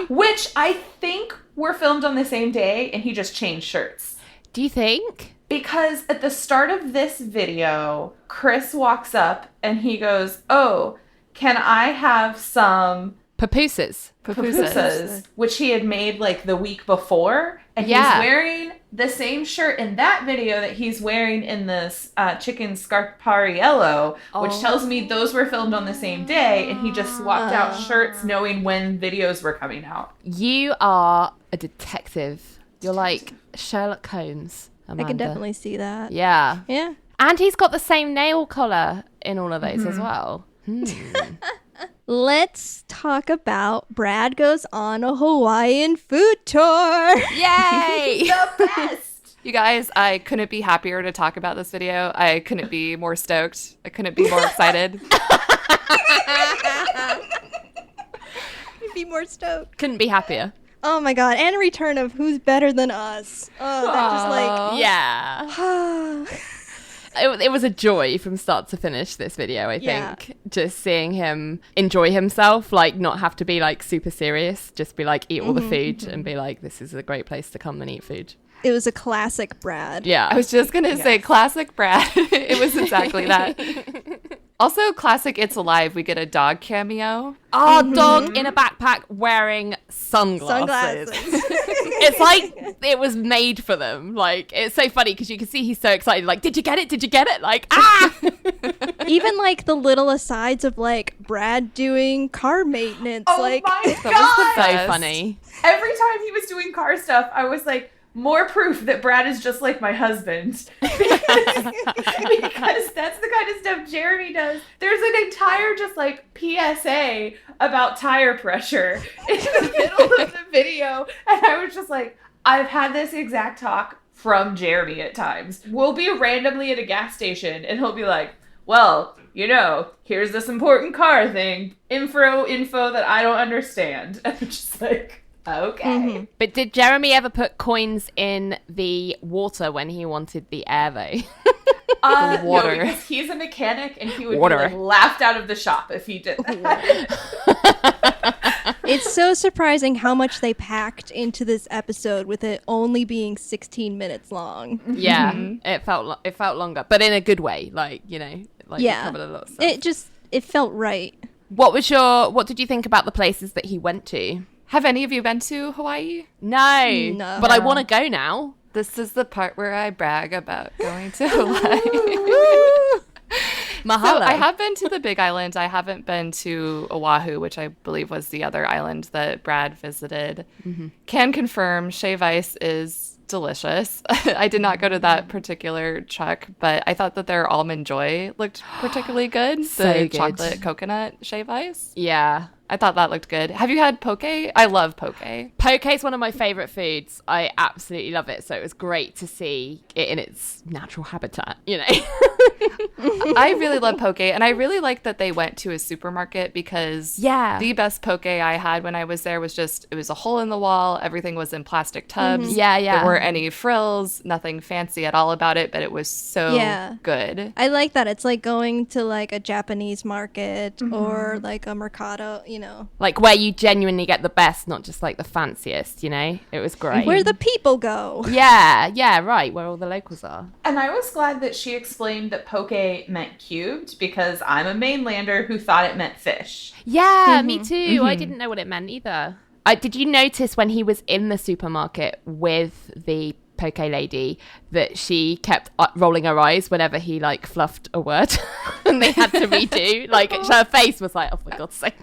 Which I think were filmed on the same day and he just changed shirts. Do you think? Because at the start of this video, Chris walks up and he goes, "Oh, can I have some pupusas, which he had made like the week before, and he's wearing the same shirt in that video that he's wearing in this chicken scarpariello, which tells me those were filmed on the same day, and he just swapped out shirts knowing when videos were coming out. You are a detective. You're like Sherlock Holmes, Amanda. I can definitely see that. Yeah. Yeah. And he's got the same nail collar in all of those as well. Let's talk about Brad goes on a Hawaiian food tour. Yay! The best! You guys, I couldn't be happier to talk about this video. I couldn't be more stoked. I couldn't be more excited. Be more stoked. Couldn't be happier. Oh my god, and a return of Who's Better Than Us. Oh, that just like... Yeah. It was a joy from start to finish, this video, I think. Just seeing him enjoy himself, like not have to be like super serious, just be like eat all the food and be like, this is a great place to come and eat food. It was a classic Brad. Yeah. I was just going to say classic Brad. It was exactly that. Also, classic It's Alive, we get a dog cameo. Oh, dog in a backpack wearing sunglasses. It's like it was made for them. Like, it's so funny because you can see he's so excited. Like, did you get it? Did you get it? Like, ah! Even like the little asides of like Brad doing car maintenance. Oh like, my That god! was the So best. funny. Every time he was doing car stuff, I was like, more proof that Brad is just like my husband. because that's the kind of stuff Jeremy does. There's an entire just like PSA about tire pressure in the middle of the video. And I was just like, I've had this exact talk from Jeremy at times. We'll be randomly at a gas station and he'll be like, well, you know, here's this important car thing. Info that I don't understand. And I'm just like, okay. But did Jeremy ever put coins in the water when he wanted the air, though? The water. No, because he's a mechanic and he would Water. be like, laughed out of the shop if he did that. it's so surprising how much they packed into this episode with it only being 16 minutes long. Yeah, it felt longer, but in a good way. Like, you know, like it covered a lot of stuff. It felt right. What did you think about the places that he went to? Have any of you been to Hawaii? No. But I want to go now. This is the part where I brag about going to Hawaii. Mahalo. So I have been to the Big Island. I haven't been to Oahu, which I believe was the other island that Brad visited. Can confirm shave ice is delicious. I did not go to that particular truck, but I thought that their Almond Joy looked particularly good. So the good. chocolate coconut shave ice. Yeah. I thought that looked good. Have you had poke? I love poke. Poke is one of my favorite foods. I absolutely love it. So it was great to see it in its natural habitat, you know. I really love poke, and I really like that they went to a supermarket because the best poke I had when I was there was just, it was a hole in the wall. Everything was in plastic tubs. There weren't any frills, nothing fancy at all about it, but it was so good. I like that. It's like going to like a Japanese market or like a mercado, you know. Like where you genuinely get the best, not just like the fanciest, you know. It was great. Where the people go. Yeah, right, where all the locals are. And I was glad that she explained that poke meant cubed, because I'm a mainlander who thought it meant fish. Yeah, me too. I didn't know what it meant either. Did you notice when he was in the supermarket with the poke lady that she kept rolling her eyes whenever he like fluffed a word and they had to redo? Like her face was like, oh for God's sake.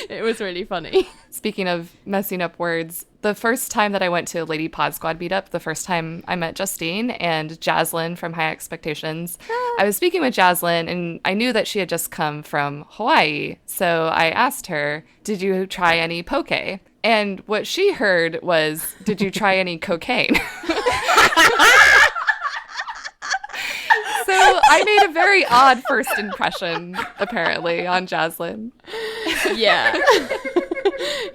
It was really funny. Speaking of messing up words, the first time that I went to a Lady Pod Squad meetup, the first time I met Justine and Jaslyn from High Expectations, I was speaking with Jaslyn and I knew that she had just come from Hawaii. So I asked her, did you try any poke? And what she heard was, did you try any cocaine? So I made a very odd first impression, apparently, on Jaslyn. Yeah.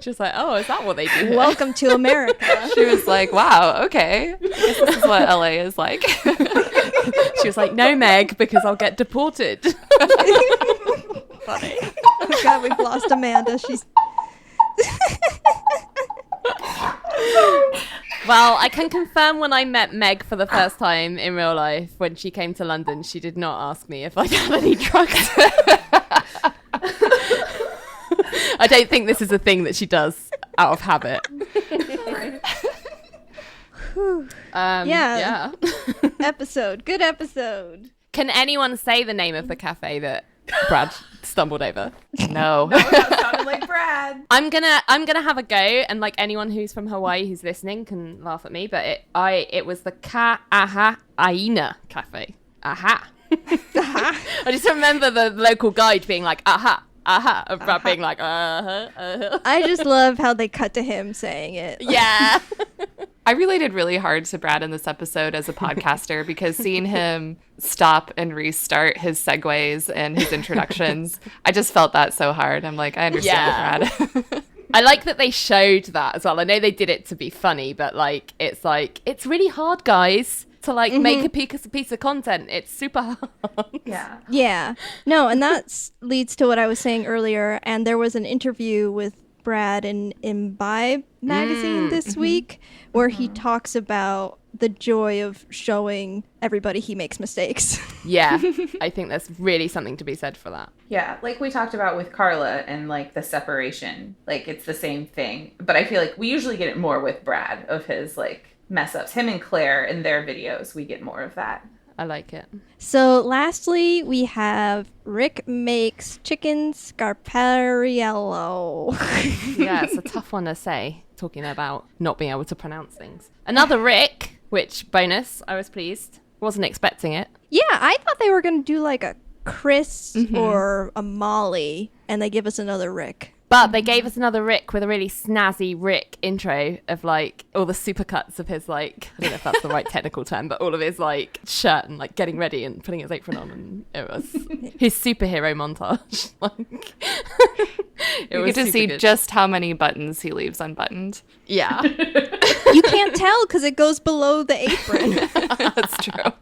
Just like, oh, is that what they do here? Welcome to America. She was like, wow, okay. I guess this is what LA is like. She was like, no, Meg, because I'll get deported. Funny. Oh God, we've lost Amanda. She's... Well, I can confirm when I met Meg for the first time in real life, when she came to London, she did not ask me if I'd had any drugs. I don't think this is a thing that she does out of habit. Yeah. Good episode. Can anyone say the name of the cafe that Brad stumbled over? No. That sounded like Brad. I'm gonna have a go, and like anyone who's from Hawaii who's listening can laugh at me, but it was the Aina Cafe. Aha. I just remember the local guide being like, aha, and Brad being like, I just love how they cut to him saying it. Yeah. I related really hard to Brad in this episode as a podcaster because seeing him stop and restart his segues and his introductions, I just felt that so hard. I'm like, I understand Brad. I like that they showed that as well. I know they did it to be funny, but like, it's really hard, guys, to like make a piece of content. It's super hard. Yeah. Yeah. No, and that leads to what I was saying earlier. And there was an interview with Brad in Imbibe magazine this week where he talks about the joy of showing everybody he makes mistakes. Yeah, I think there's really something to be said for that. Yeah, like we talked about with Carla and like the separation, like it's the same thing. But I feel like we usually get it more with Brad of his like mess ups. Him and Claire in their videos, we get more of that. I like it. So lastly, we have Rick makes chicken scarpariello. Yeah, it's a tough one to say, talking about not being able to pronounce things. Another Rick, which bonus, I was pleased. Wasn't expecting it. Yeah, I thought they were going to do like a Chris or a Molly, and they give us another Rick. But they gave us another Rick with a really snazzy Rick intro of like all the supercuts of his like, I don't know if that's the right technical term, but all of his like shirt and like getting ready and putting his apron on, and it was his superhero montage. Like, you get to see good. just how many buttons he leaves unbuttoned. Yeah. You can't tell because it goes below the apron. That's true.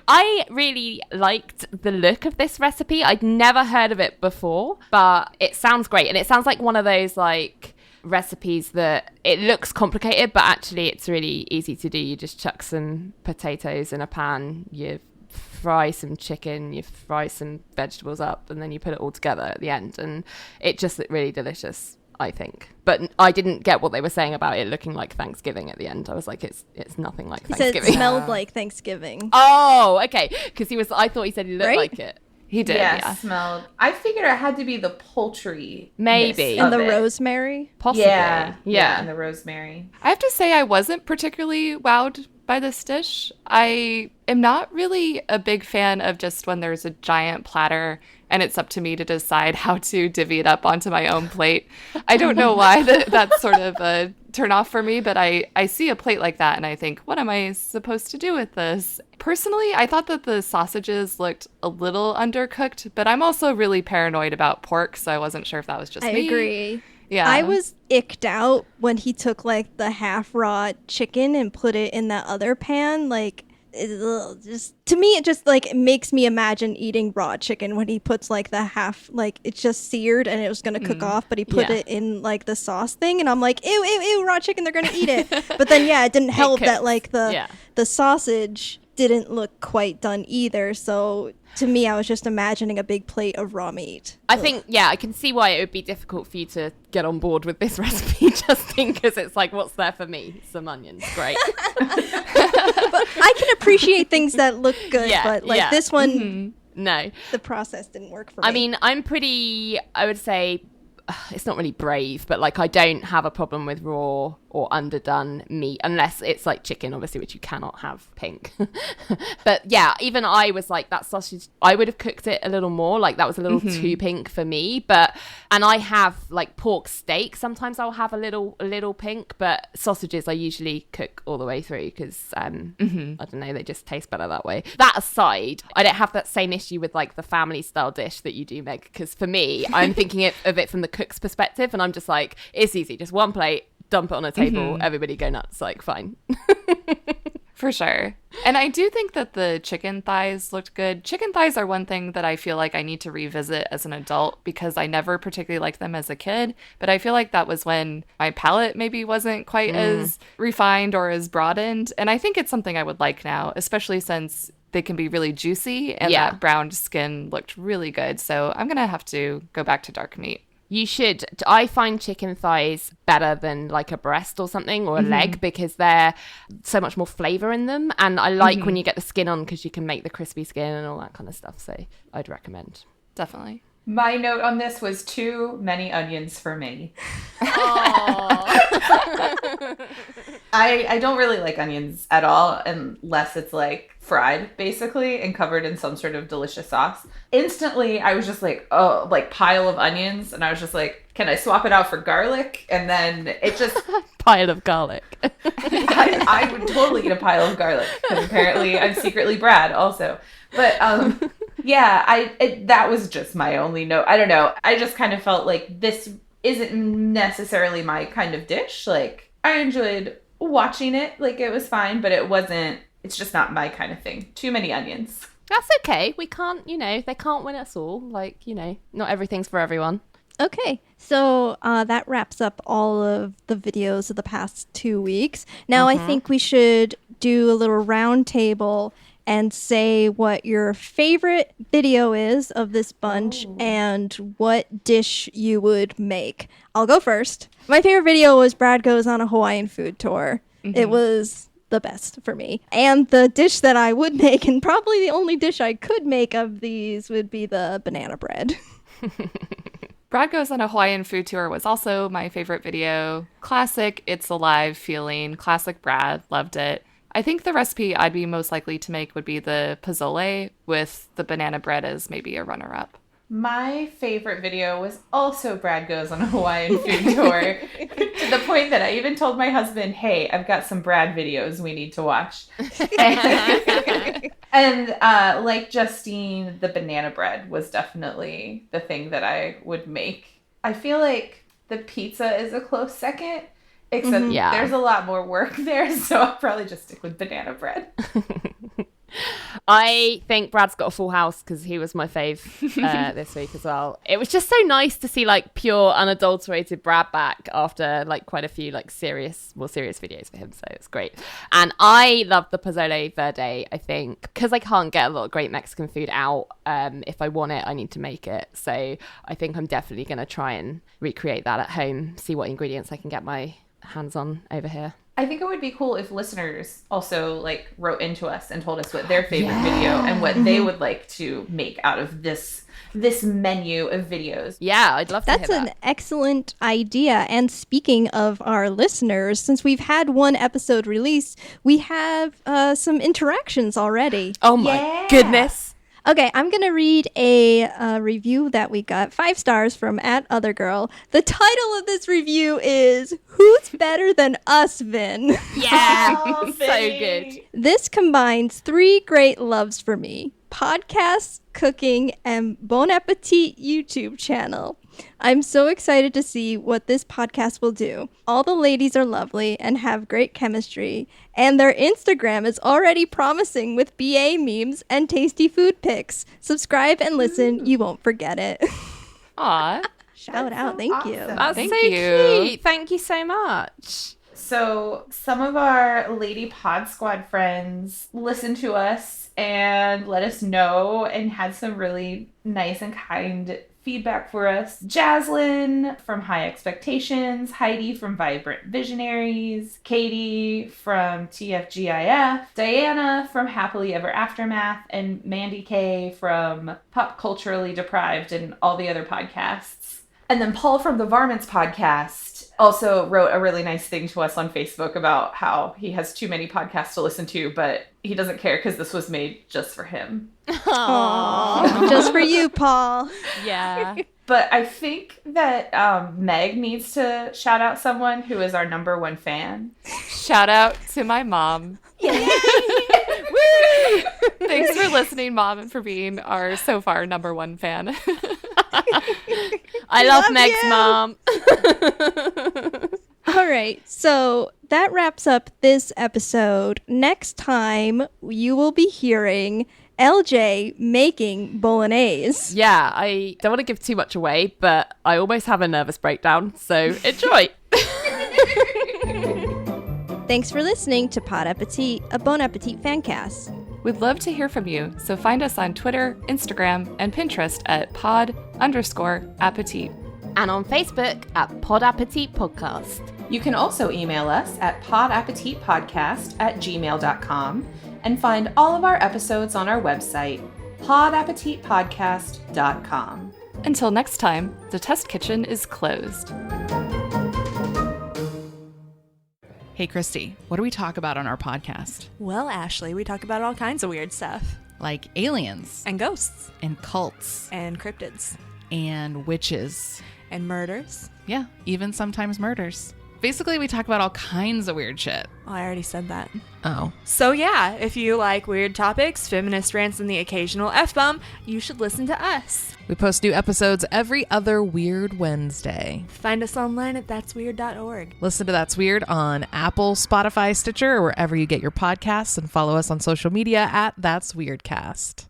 I really liked the look of this recipe. I'd never heard of it before, but it sounds great. And it sounds like one of those like recipes that it looks complicated, but actually it's really easy to do. You just chuck some potatoes in a pan, you fry some chicken, you fry some vegetables up, and then you put it all together at the end. And it just looked really delicious. I think. But I didn't get what they were saying about it looking like Thanksgiving at the end. I was like, it's nothing like He said Thanksgiving. it smelled like Thanksgiving. Oh, okay. Because I thought he said he looked Right? like it. He did, yeah. Smelled. I figured it had to be the poultry. Maybe. And the rosemary. Possibly. Yeah, and the rosemary. I have to say I wasn't particularly wowed by this dish. I am not really a big fan of just when there's a giant platter and it's up to me to decide how to divvy it up onto my own plate. I don't know why that's sort of a turn off for me, but I see a plate like that and I think, what am I supposed to do with this? Personally, I thought that the sausages looked a little undercooked, but I'm also really paranoid about pork, so I wasn't sure if that was just me. I agree. Yeah. I was icked out when he took like the half raw chicken and put it in that other pan. Like, just to me, it just like makes me imagine eating raw chicken when he puts like the half, like it's just seared and it was gonna cook off, but he put it in like the sauce thing, and I'm like, ew, ew, ew, raw chicken, they're gonna eat it. But then it didn't help that like the sausage didn't look quite done either. So to me, I was just imagining a big plate of raw meat. I think, I can see why it would be difficult for you to get on board with this recipe, Justine, because it's like, what's there for me? Some onions, great. But I can appreciate things that look good, but like this one, no, the process didn't work for me. I mean, I'm pretty, I would say, it's not really brave, but like I don't have a problem with raw or underdone meat unless it's like chicken, obviously, which you cannot have pink. But yeah, even I was like, that sausage, I would have cooked it a little more, like that was a little too pink for me. And I have like pork steak, sometimes I'll have a little pink, but sausages I usually cook all the way through because I don't know, they just taste better that way. That aside, I don't have that same issue with like the family style dish that you do, Meg, because for me, I'm thinking of it from the cook's perspective, and I'm just like, it's easy, just one plate, dump it on a table, everybody go nuts, like fine. For sure. And I do think that the chicken thighs looked good. Chicken thighs are one thing that I feel like I need to revisit as an adult because I never particularly liked them as a kid. But I feel like that was when my palate maybe wasn't quite as refined or as broadened. And I think it's something I would like now, especially since they can be really juicy and that browned skin looked really good. So I'm going to have to go back to dark meat. You should. I find chicken thighs better than like a breast or something or a leg because they're so much more flavor in them. And I like when you get the skin on because you can make the crispy skin and all that kind of stuff. So I'd recommend. Definitely. My note on this was too many onions for me. I don't really like onions at all unless it's like fried basically and covered in some sort of delicious sauce. Instantly I was just like, oh, like pile of onions, and I was just like, can I swap it out for garlic? And then it just pile of garlic. I would totally eat a pile of garlic because apparently I'm secretly Brad also. But that was just my only note. I don't know. I just kind of felt like this isn't necessarily my kind of dish. Like I enjoyed watching it, like it was fine, but it's just not my kind of thing. Too many onions. That's okay. We can't, they can't win us all. Like, not everything's for everyone. Okay, so that wraps up all of the videos of the past 2 weeks. Now I think we should do a little round table and say what your favorite video is of this bunch and what dish you would make. I'll go first. My favorite video was Brad Goes on a Hawaiian Food Tour. It was the best for me. And the dish that I would make, and probably the only dish I could make of these, would be the banana bread. Brad Goes on a Hawaiian Food Tour was also my favorite video. Classic, it's alive feeling. Classic Brad, loved it. I think the recipe I'd be most likely to make would be the pozole with the banana bread as maybe a runner-up. My favorite video was also Brad Goes on a Hawaiian Food Tour, to the point that I even told my husband, hey, I've got some Brad videos we need to watch. And like Justine, the banana bread was definitely the thing that I would make. I feel like the pizza is a close second, except there's a lot more work there, so I'll probably just stick with banana bread. I think Brad's got a full house because he was my fave this week as well. It was just so nice to see like pure unadulterated Brad back after like quite a few like more serious videos for him. So it's great. And I love the pozole verde. I think because I can't get a lot of great Mexican food out. If I want it, I need to make it. So I think I'm definitely going to try and recreate that at home. See what ingredients I can get my hands on over here. I think it would be cool if listeners also like wrote into us and told us what their favorite video and what they would like to make out of this menu of videos. Yeah, I'd love to hear that. That's an excellent idea. And speaking of our listeners, since we've had one episode released, we have some interactions already. Oh my goodness. Okay, I'm going to read a review that we got. 5 stars from @othergirl. The title of this review is Who's Better Than Us, Vin? Yeah, Oh, so good. This combines 3 great loves for me. Podcasts, cooking, and Bon Appétit YouTube channel. I'm so excited to see what this podcast will do. All the ladies are lovely and have great chemistry, and their Instagram is already promising with BA memes and tasty food pics. Subscribe and listen, you won't forget it. Aw. Shout out, so thank awesome. you. That's Thank so you. cute. Thank you so much. So some of our Lady Pod Squad friends listened to us and let us know and had some really nice and kind feedback for us. Jaslyn from High Expectations, Heidi from Vibrant Visionaries, Katie from TFGIF, Diana from Happily Ever Aftermath, and Mandi Kaye from Pop Culturally Deprived and all the other podcasts. And then Paul from the Varmints podcast also wrote a really nice thing to us on Facebook about how he has too many podcasts to listen to, but he doesn't care because this was made just for him. Aww. Just for you, Paul. Yeah. But I think that Meg needs to shout out someone who is our #1 fan. Shout out to my mom. Thanks for listening, Mom, and for being our so far #1 fan. I love love Meg's mom. All right, so that wraps up this episode. Next time, you will be hearing LJ making bolognese. Yeah, I don't want to give too much away, but I almost have a nervous breakdown, so enjoy. Thanks for listening to Pod Appétit, a Bon Appétit fancast. We'd love to hear from you, so find us on Twitter, Instagram, and Pinterest at pod_appétit. And on Facebook at Pod Appétit Podcast. You can also email us at podappetitpodcast@gmail.com and find all of our episodes on our website, podappetitpodcast.com. Until next time, the test kitchen is closed. Hey, Christy, what do we talk about on our podcast? Well, Ashley, we talk about all kinds of weird stuff. Like aliens And ghosts. and cults And cryptids. and witches. And murders. Yeah, even sometimes murders. Basically, we talk about all kinds of weird shit. Oh, I already said that. Oh. So yeah, if you like weird topics, feminist rants, and the occasional F-bomb, you should listen to us. We post new episodes every other Weird Wednesday. Find us online at that'sweird.org. Listen to That's Weird on Apple, Spotify, Stitcher, or wherever you get your podcasts, and follow us on social media at That's Weirdcast.